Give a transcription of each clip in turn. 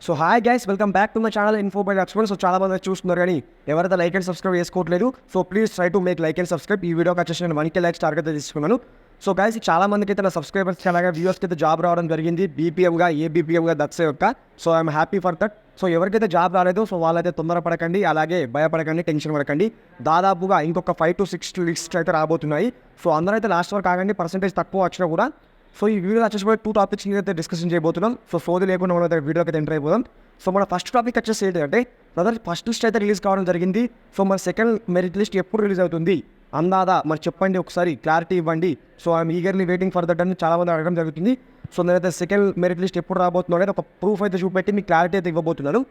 So hi guys, welcome back to my channel info by expert. So చాలా మంది చూస్తున్నారు కానీ ఎవరైతే లైక్ అండ్ సబ్స్క్రైబ్ చేసుకోవట్లేదు. So please try to make like and subscribe. ఈ వీడియోకి వచ్చేసి నేను 1K లైక్స్ టార్గెట్ తీసుకున్నాను. సో గైస్, చాలా మందికి అయితే నా సబ్స్క్రైబర్స్ అలాగే వ్యూవర్స్కి అయితే జాబ్ రావడం జరిగింది, బీపీఎంగా ఏబీపీఎంగా దట్స్ యొక్క. So I'm happy for that. So ఎవరికైతే జాబ్ రాలేదో సో వాళ్ళైతే తొందరపడకండి, అలాగే భయపడకండి, టెన్షన్ పడకండి. దాదాపుగా ఇంకొక 5 to 6 లిస్ట్స్ అయితే రాబోతున్నాయి. సో అందరూ అయితే లాస్ట్ వరకు ఆగండి, పర్సెంటేజ్ తక్కువ వచ్చినా కూడా. సో ఈ వీడియోలో వచ్చేసి 2 టాపిక్స్ అయితే డిస్కషన్ చేయబోతున్నాం. సో సోది లేకుండా మనం అయితే వీడియోకి అయితే ఎంటర్ అయిపోదాం. సో మన ఫస్ట్ టాపిక్ వచ్చేసి ఏంటంటే, బ్రదర్ ఫస్ట్ లిస్ట్ అయితే రిలీజ్ కావడం జరిగింది. సో మన సెకండ్ మెరిట్ లిస్ట్ ఎప్పుడు రిలీజ్ అవుతుంది అందాదా మరి చెప్పండి, ఒకసారి క్లారిటీ ఇవ్వండి. So I'm eagerly waiting for that అని చాలామంది అడగడం జరుగుతుంది. సో నేనైతే సెకండ్ మెరిట్ లిస్ట్ ఎప్పుడు రాబోతున్నాను అనేది ఒక ప్రూఫ్ అయితే చూపెట్టి మీకు క్లారిటీ అయితే ఇవ్వబోతున్నాను.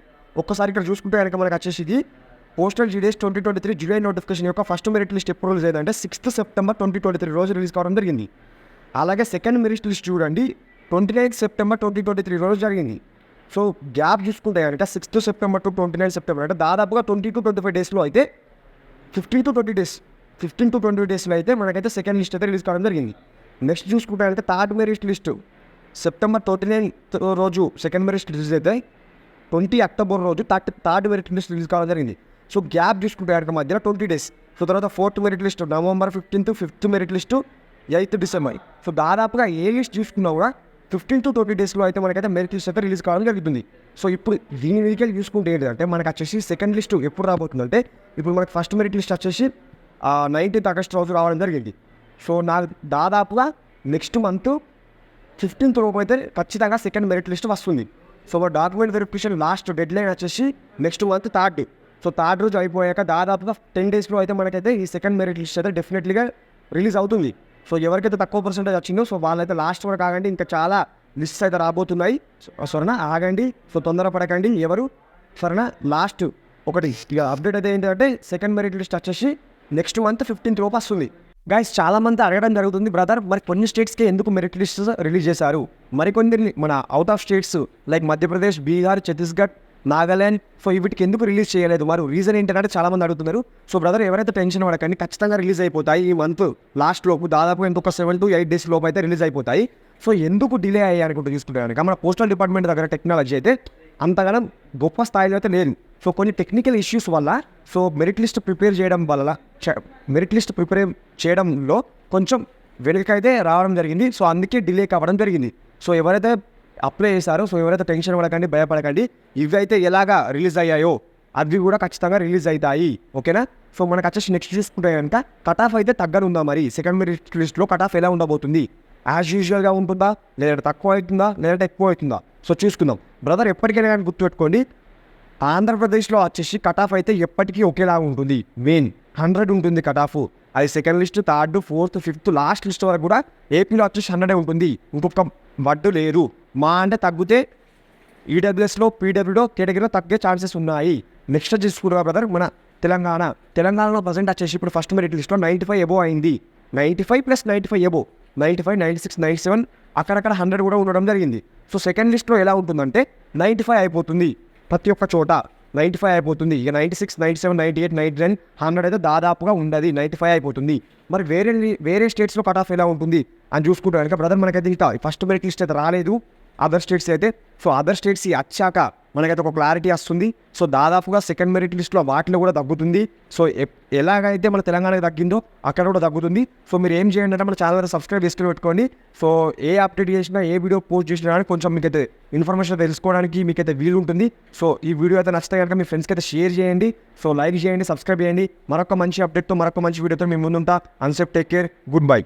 ఒక్కసారి ఇక్కడ చూసుకుంటే కనుక మనకు వచ్చేసి ఇది పోస్టల్ జీడీఎస్ 2023 జూలై నోటిఫికేషన్ యొక్క ఫస్ట్ మెరిట్ లిస్ట్ ఎప్పుడు రిలీజ్ అయిందంటే 6th September 2023 రోజు రిలీజ్ కావడం జరిగింది. అలాగే సెకండ్ మెరిట్ లిస్ట్ చూడండి 29th September 2023 రోజు జరిగింది. సో గ్యాప్ చూసుకుంటే అంటే 6th September to 29th September అంటే దాదాపుగా 20 to 25 డేస్లో అయితే 15 to 20 డేస్లో అయితే మనకైతే సెకండ్ లిస్ట్ అయితే రిలీజ్ కావడం జరిగింది. నెక్స్ట్ చూసుకుంటే అంటే third merit list September 29th రోజు సెకండ్ మెరిట్ రిలీజ్ అయితే 20 October రోజు థర్డ్ మెరిట్ లిస్ట్ రిలీజ్ కావడం జరిగింది. సో గ్యాప్ చూసుకుంటే కనుక మధ్యలో 20 డేస్. సో తర్వాత fourth merit list November 15th, fifth merit list 8th December. So దాదాపుగా ఏ లిస్ట్ చూసుకున్నా కూడా 15 to 20 డేస్లో అయితే మనకైతే మెరిట్ లిస్ట్ అయితే రిలీజ్ కావడం జరుగుతుంది. సో ఇప్పుడు దీని మీదకి చూసుకుంటే ఏంటంటే మనకు వచ్చేసి సెకండ్ లిస్ట్ ఎప్పుడు రాబోతుందంటే, ఇప్పుడు మనకు ఫస్ట్ మెరిట్ లిస్ట్ వచ్చేసి 19th August రోజు రావడం జరిగింది. సో నాకు దాదాపుగా నెక్స్ట్ మంత్ 15th లోపు అయితే ఖచ్చితంగా సెకండ్ మెరిట్ లిస్ట్ వస్తుంది. So document verification last deadline వచ్చేసి next month 3rd. So 3rd రోజు అయిపోయాక దాదాపుగా 10 డేస్లో అయితే మనకైతే ఈ సెకండ్ మెరిట్ లిస్ట్ అయితే డెఫినెట్లీగా రిలీజ్ అవుతుంది. సో ఎవరికైతే తక్కువ పర్సెంటేజ్ వచ్చిందో సో వాళ్ళైతే లాస్ట్ వరకు ఆగండి, ఇంకా చాలా లిస్ట్స్ అయితే రాబోతున్నాయి. సరేనా, ఆగండి. సో తొందరపడకండి ఎవరు. సరేనా, లాస్ట్ ఒకటి ఇక అప్డేట్ అయితే ఏంటంటే సెకండ్ మెరిట్ లిస్ట్ వచ్చేసి నెక్స్ట్ మంత్ 15th లోపు వస్తుంది. గైస్, చాలా మంది అడగడం జరుగుతుంది, బ్రదర్ మరి కొన్ని స్టేట్స్కి ఎందుకు మెరిట్ లిస్ట్ రిలీజ్ చేశారు, మరికొన్ని మన out of states like Madhya Pradesh, Bihar, Chhattisgarh, Nagaland so వీటికి ఎందుకు రిలీజ్ చేయలేదు, మరి రీజన్ ఏంటంటే చాలామంది అడుగుతున్నారు. సో బ్రదర్ ఎవరైతే టెన్షన్ పడకండి, ఖచ్చితంగా రిలీజ్ అయిపోతాయి ఈ మంత్ లాస్ట్ లోపు. దాదాపు ఇంకొక 7 to 8 డేస్ లోపు అయితే రిలీజ్ అయిపోతాయి. సో ఎందుకు డిలే అయ్యాయి అనుకుంటూ చూసుకుంటే కనుక మన పోస్టల్ డిపార్ట్మెంట్ దగ్గర టెక్నాలజీ అయితే అంతగానం గొప్ప స్థాయిలో అయితే లేదు. సో కొన్ని టెక్నికల్ ఇష్యూస్ వల్ల సో మెరిట్ లిస్ట్ ప్రిపేర్ చేయడంలో కొంచెం వెనుకైతే రావడం జరిగింది. సో అందుకే డిలే కావడం జరిగింది. సో ఎవరైతే అప్లై చేశారో సో ఎవరైతే టెన్షన్ పడకండి, భయపడకండి. ఇవి అయితే ఎలాగా రిలీజ్ అయ్యాయో అవి కూడా ఖచ్చితంగా రిలీజ్ అవుతాయి. ఓకేనా. సో మనకు వచ్చేసి నెక్స్ట్ చూసుకుంటే కనుక కట్ ఆఫ్ అయితే తగ్గనుందా, మరి సెకండ్ మెరిట్ లిస్ట్లో కట్ ఆఫ్ ఎలా ఉండబోతుంది, యాజ్ యూజువల్గా ఉంటుందా, లేదంటే తక్కువ అవుతుందా, లేదంటే ఎక్కువ అవుతుందా, సో చూసుకుందాం. బ్రదర్ ఎప్పటికైనా కానీ గుర్తుపెట్టుకోండి, ఆంధ్రప్రదేశ్లో వచ్చేసి కట్ ఆఫ్ అయితే ఎప్పటికీ ఒకేలా ఉంటుంది. 100 ఉంటుంది కట్ ఆఫ్. అది second list, 3rd, 4th, 5th last list వరకు కూడా ఏపీలో వచ్చేసి 100 ఉంటుంది. ఇంకొక వడ్డు లేదు. మా అంటే తగ్గితే ఈడబ్ల్యూఎస్లో, పీడబ్ల్యూలో కేటగిరీలో తగ్గే ఛాన్సెస్ ఉన్నాయి. నెక్స్ట్ చూసుకున్నా బ్రదర్ మన తెలంగాణలో ప్రజెంట్ వచ్చేసి ఇప్పుడు ఫస్ట్ మెరిట్ లిస్ట్లో 95 ఎబో అయింది. 95 + 95 ఎబో 95, 96, 97 అక్కడక్కడ 100 కూడా ఉండడం జరిగింది. సో సెకండ్ లిస్ట్లో ఎలా ఉంటుందంటే 95 అయిపోతుంది, ప్రతి ఒక్క చోట 95 అయిపోతుంది. ఇక 96, 97, 98, 99, 100 అయితే దాదాపుగా ఉండదు, 95 అయిపోతుంది. మరి వేరే స్టేట్స్లో కట్ ఆఫ్ ఎలా ఉంటుంది అని చూసుకుంటే కనుక బ్రదర్ మనకైతే ఇంకా ఫస్ట్ మెరిట్ లిస్ట్ అయితే రాలేదు అదర్ స్టేట్స్ అయితే. సో అదర్ స్టేట్స్ వచ్చాక మనకైతే ఒక క్లారిటీ వస్తుంది. సో దాదాపుగా సెకండ్ మెరిట్ లిస్ట్లో వాటిలో కూడా తగ్గుతుంది. సో ఎలాగైతే మన తెలంగాణకి తగ్గిందో అక్కడ కూడా తగ్గుతుంది. సో మీరు ఏం చేయండి అంటే మన ఛానల్ సబ్స్క్రైబ్ చేసుకుని పెట్టుకోండి. సో ఏ అప్డేట్ చేసినా, ఏ వీడియో పోస్ట్ చేసినా కానీ కొంచెం మీకైతే ఇన్ఫర్మేషన్ తెలుసుకోవడానికి మీకైతే వీలు ఉంటుంది. సో ఈ వీడియో అయితే నచ్చితే కనుక మీ ఫ్రెండ్స్కి అయితే షేర్ చేయండి. సో లైక్ చేయండి, సబ్స్క్రైబ్ చేయండి. మరొక మంచి అప్డేట్తో, మరొక మంచి వీడియోతో మీ ముందుంటా. అన్సెప్, టేక్ కేర్, గుడ్ బై.